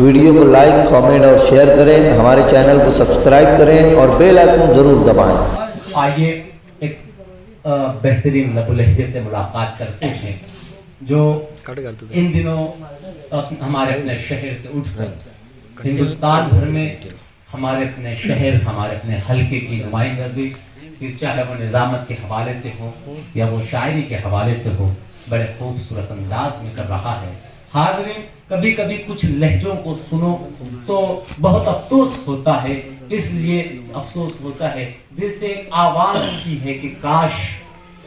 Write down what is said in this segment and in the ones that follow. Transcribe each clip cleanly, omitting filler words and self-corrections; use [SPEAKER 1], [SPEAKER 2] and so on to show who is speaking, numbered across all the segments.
[SPEAKER 1] Video को like, comment और share करें। हमारे चैनल को सब्सक्राइब करें और बेल आइकन जरूर दबाएं।
[SPEAKER 2] आइए एक बेहतरीन लबो लहजे से मुलाकात करते हैं जो इन दिनों हमारे अपने शहर से उठकर हिंदुस्तान भर में हमारे अपने शहर, हमारे अपने हल्के की नुमाइंदगी, फिर चाहे वो निज़ामत के हवाले से हो या वो शायरी के हवाले से हो, बड़े खूबसूरत अंदाज में कर रहा है। हाज़रीन, कभी कभी कुछ लहजों को सुनो तो बहुत अफसोस होता है, इसलिए अफसोस होता है, दिल से एक आवाज उठती है कि काश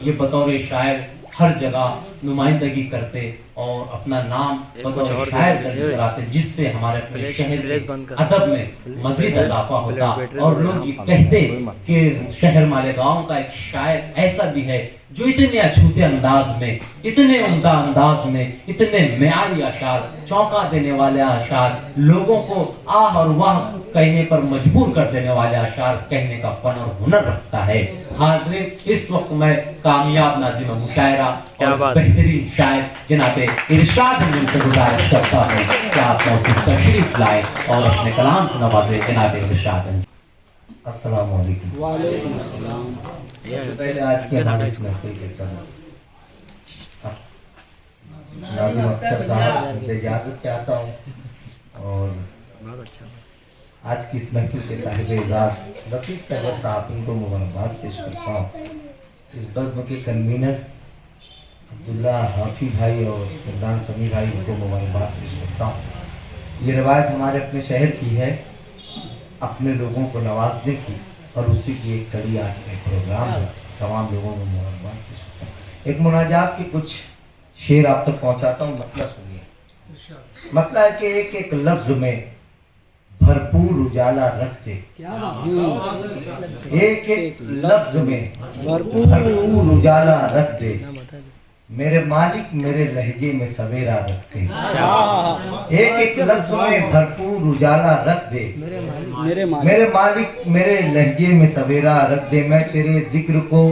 [SPEAKER 2] ये बतौर शायर हर जगह नुमाइंदगी करते और अपना नाम बतौर शायर दर्ज कराते, जिससे हमारे अपने शहर के अदब में मजीद इजाफा होता और लोग ये कहते कि शहर मालेगांव का एक शायर ऐसा भी है जो इतने अछूते अंदाज में, इतने उम्दा अंदाज में, इतने मेयारी अशार, चौंका देने वाले अशार, लोगों को आह और वाह कहने पर मजबूर कर देने वाले अशार कहने का फन और हुनर रखता है। हाज़रीन, इस वक्त मैं कामयाब नाज़िम मुशायरा और बेहतरीन शायर जनाबे इरशाद अमीन से गुजारिश करता हूँ कि आप मौजूद तशरीफ लाए और अपने कलाम से नवाजे जनाबे इरशाद अमीन। अस्सलाम वालेकुम।
[SPEAKER 3] वालेकुम अस्सलाम।
[SPEAKER 2] पहले आज के हमारे इस महफिल के सदर नाज़िम अख्तर साहब से इजाज़त चाहता हूँ और
[SPEAKER 3] बहुत अच्छा
[SPEAKER 2] आज की इस महफिल के साहिब एजाज रफीक सैयद साहब, इनको मुबारकबाद पेश करता हूँ। इस बज़्म के कन्वीनर अब्दुल्ला हाफी भाई और इमरान समी भाई को मुबारकबाद पेश करता हूँ। ये रवायत हमारे अपने शहर की है, अपने लोगों को नवाजने की, और उसी की एक कड़ी आज में प्रोग्राम है। तमाम लोगों को मुबारकबाद पेश करता हूँ। एक मुनाजात के कुछ शेर आप तक पहुँचाता हूँ, मतलब सुनिए। मतलब है कि एक एक लफ्ज में भरपूर उजाला रख दे, एक एक लफ्ज में भरपूर उजाला रख दे, मेरे मालिक मेरे लहजे में सवेरा रख दे। एक एक लफ्ज में भरपूर उजाला रख दे, मेरे मालिक मेरे लहजे में सवेरा रख दे। मैं तेरे जिक्र को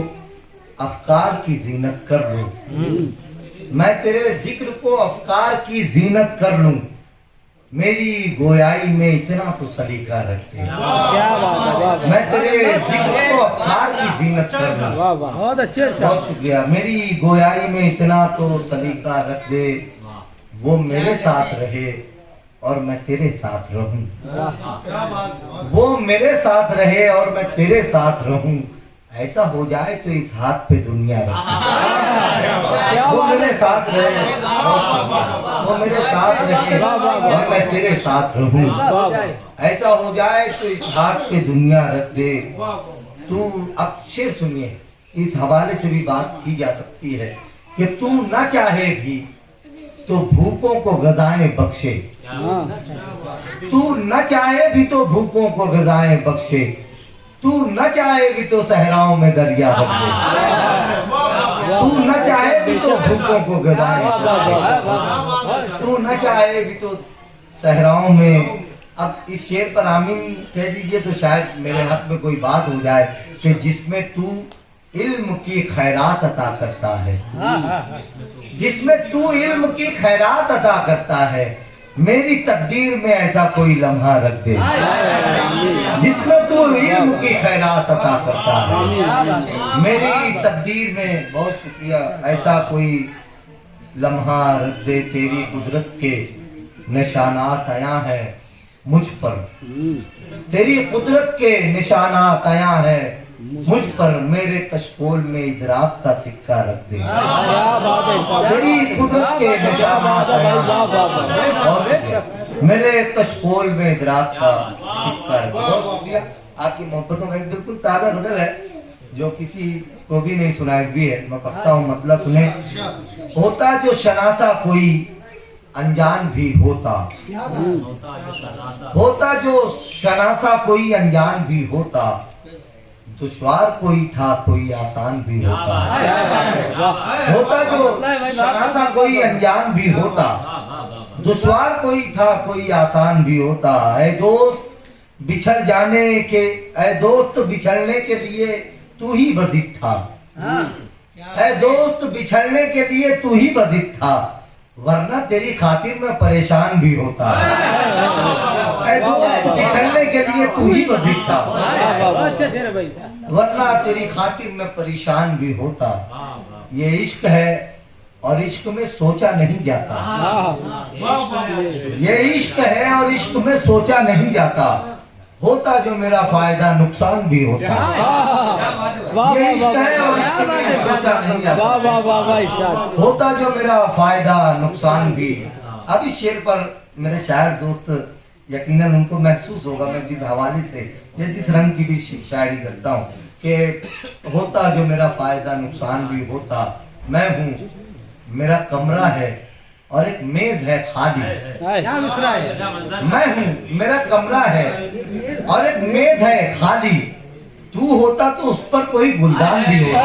[SPEAKER 2] अफकार की जीनत कर लूं, मैं तेरे जिक्र को अफकार की जीनत कर लूं, मेरी गोयाई में इतना तो सलीका रखते हैं। मैं तेरे जिक्र को अफकार की जीनत कर लूं।
[SPEAKER 3] बहुत अच्छे,
[SPEAKER 2] बहुत शुक्रिया। मेरी गोयाई में इतना तो सलीका रख दे, वो मेरे साथ रहे और मैं तेरे साथ रहूं, वो मेरे साथ रहे और मैं तेरे साथ रहूं। ऐसा हो जाए तो इस हाथ पे दुनिया रखे, वो मेरे साथ रहे, वो मेरे साथ रहे और मैं तेरे साथ रहूं। ऐसा हो जाए तो इस हाथ पे दुनिया रख दे तू। अब शेर सुनिए, इस हवाले से भी बात की जा सकती है कि तू न चाहे भी तो भूखों को ग़िज़ाएं बख्शे, तू न चाहे भी तो भूखों को ग़िज़ाएं बख्शे, तू न चाहे भी तो सहराओं में दरिया रख दे, तू न चाहे भी तो भूखों को ग़िज़ाएं बख्शे, तू न चाहे भी तो सहराओं में। अब इस शेर पर आमीन कह दीजिए तो शायद मेरे हक में कोई बात हो जाए कि जिसमें तू इल्म की खैरात अता करता है, जिसमें तू इल्म की खैरात अता करता है, मेरी तकदीर में ऐसा कोई लम्हा रख दे, जिसमें तू इल्म की खैरात अता करता है, मेरी तकदीर में। बहुत शुक्रिया। ऐसा कोई लम्हा रख दे, तेरी कुदरत के निशानात आया है मुझ पर, तेरी कुदरत के निशानात आया है मुझ पर, मेरे कशकोल में इदराक का सिक्का रख दे, तेरी कुदरत के निशानात आया है, मेरे कशकोल में इदराक का सिक्का रख दे। बहुत शुक्रिया। आपकी मोहब्बतों का एक बिल्कुल ताज़ा गजल है जो किसी को भी नहीं सुनाई भी है, मैं पढ़ता हूँ, मतलब सुने। होता जो शनासा कोई अनजान भी होता, होता जो शनासा कोई अनजान भी होता, दुश्वार कोई था कोई आसान भी होता, होता जो शनासा कोई अनजान भी होता, दुश्वार कोई था कोई आसान भी होता। ऐ दोस्त बिछड़ जाने के, ऐ दोस्त बिछड़ने के लिए तू ही बज़िद था, ऐ दोस्त बिछड़ने के लिए तू ही बज़िद था, वरना तेरी खातिर मैं परेशान भी होता। ऐ दोस्त, बिछड़ने के लिए तू ही वजीर था,
[SPEAKER 3] अच्छा शेर भाई
[SPEAKER 2] वरना तेरी खातिर मैं परेशान भी होता। ये इश्क है और इश्क में सोचा नहीं जाता। ये इश्क है और इश्क में सोचा नहीं जाता। होता जो मेरा फायदा नुकसान भी होता। ये इश्क है और इश्क में सोचा नहीं जाता। होता जो मेरा फायदा नुकसान भी। अब इस शेर पर मेरे शायर दोस्त यकीनन उनको महसूस होगा मैं जिस हवाले से या जिस रंग की भी शायरी करता हूँ कि होता जो मेरा फायदा नुकसान भी होता। मैं हूँ, मेरा कमरा है और एक मेज है खाली। मैं हूँ, मेरा कमरा है और एक मेज है खाली। तू होता तो उस पर कोई गुलदान भी होता।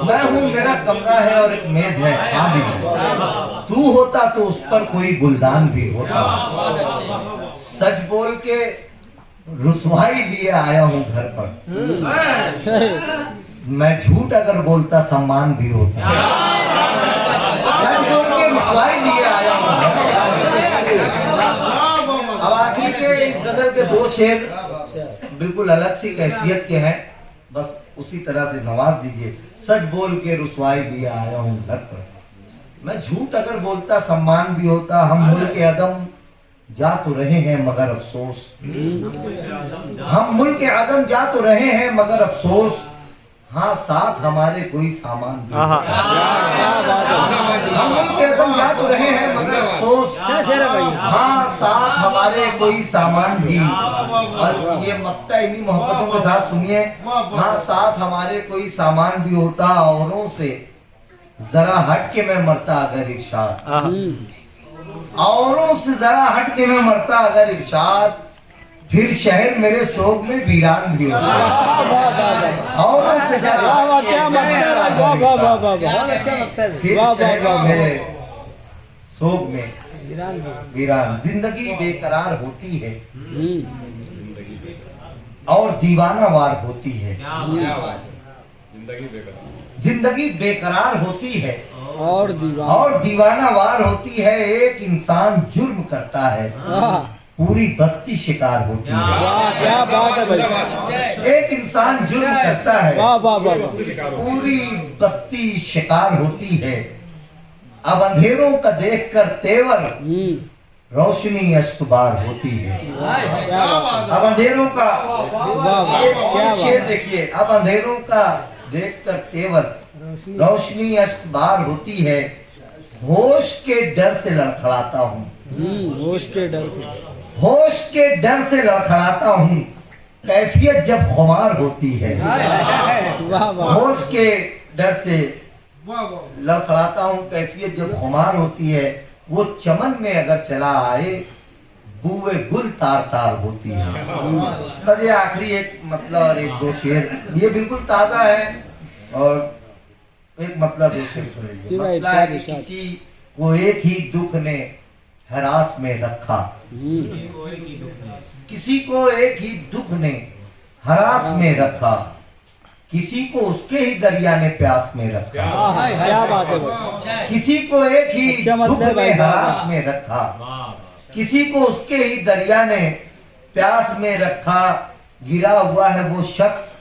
[SPEAKER 2] मैं हूँ, मेरा कमरा है और एक मेज है खाली। तू होता तो उस पर कोई गुलदान भी होता। सच बोल के रुसवाई लिए आया हूँ घर पर। मैं झूठ अगर बोलता सम्मान भी होता। सच बोल के रुसवाई लिए आया हूँ। अब आखिरी के इस गजल के दो शेर बिल्कुल अलग सी कैफियत के हैं, बस उसी तरह से नवाज दीजिए। सच बोल के रुसवाई लिए आया हूँ घर पर। मैं झूठ अगर बोलता सम्मान भी होता। हम मुल्क के अदम जा तो रहे हैं मगर अफसोस। हम मुल्क के अदम जा तो रहे हैं मगर अफसोस। हाँ साथ हमारे कोई सामान भी। हम मुल्क के अदम जा तो रहे हैं मगर अफसोस। हाँ साथ हमारे कोई सामान भी। और ये मक्ता इन्हीं मोहब्बतों के साथ सुनिए। हाँ साथ हमारे कोई सामान भी होता। औरों से जरा हट के मैं मरता अगर इरशाद। औरों से जरा हट के मैं मरता अगर इरशाद। फिर शहर मेरे शोक में वीरान भी होता। औरों से जरा फिर शहर मेरे शोक में वीरान। जिंदगी बेकरार होती है और दीवाना वार होती है। जिंदगी बेकरार होती है और दीवाना वार होती है। एक इंसान जुर्म करता है, पूरी बस्ती शिकार होती है।
[SPEAKER 3] क्या बात है भाई।
[SPEAKER 2] एक इंसान जुर्म करता है, पूरी बस्ती शिकार होती है। अब अंधेरों का देखकर तेवर रोशनी अश्कबार होती है। अब अंधेरों का शेर देखिए। अब अंधेरों का देखकर तेवर रोशनी अश्कबार होती है। होश के डर से लड़खड़ाता हूँ। होश के डर से लड़खड़ाता हूँ। कैफियत जब खुमार होती है। होश के डर से लड़खड़ाता हूँ। कैफियत जब खुमार होती है। वो चमन में अगर चला आए बुए गुल तार तार होती है। पर ये आखिरी एक मतलब और एक दो शेर ये बिल्कुल ताजा है। और एक मतलब दो शेर सुन लीजिए। मतलब है कि किसी को एक ही दुख ने हरास में रखा। किसी को एक ही दुख ने हरास में रखा। किसी को उसके ही दरिया ने प्यास में रखा।
[SPEAKER 3] क्या बात है भाई।
[SPEAKER 2] किसी को एक ही दुख ने हरास में रखा। किसी को उसके ही दरिया ने प्यास में रखा। गिरा हुआ है वो शख्स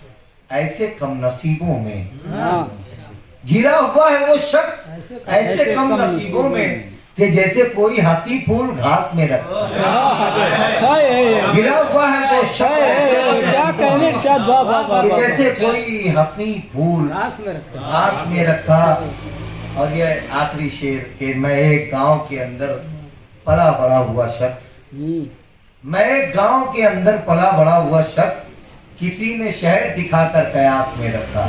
[SPEAKER 2] ऐसे कम नसीबों में। गिरा हुआ है वो शख्स ऐसे कम नसीबों में कि जैसे कोई हंसी फूल घास में रखा। गिरा हुआ है वो शख्स
[SPEAKER 3] क्या कहने
[SPEAKER 2] जैसे कोई हंसी फूल घास में रखा। और ये आखिरी शेर कि मैं एक गांव के अंदर पला बड़ा हुआ शख्स। मैं एक गांव के अंदर पला बड़ा हुआ शख्स। किसी ने शहर दिखाकर कयास में रखा।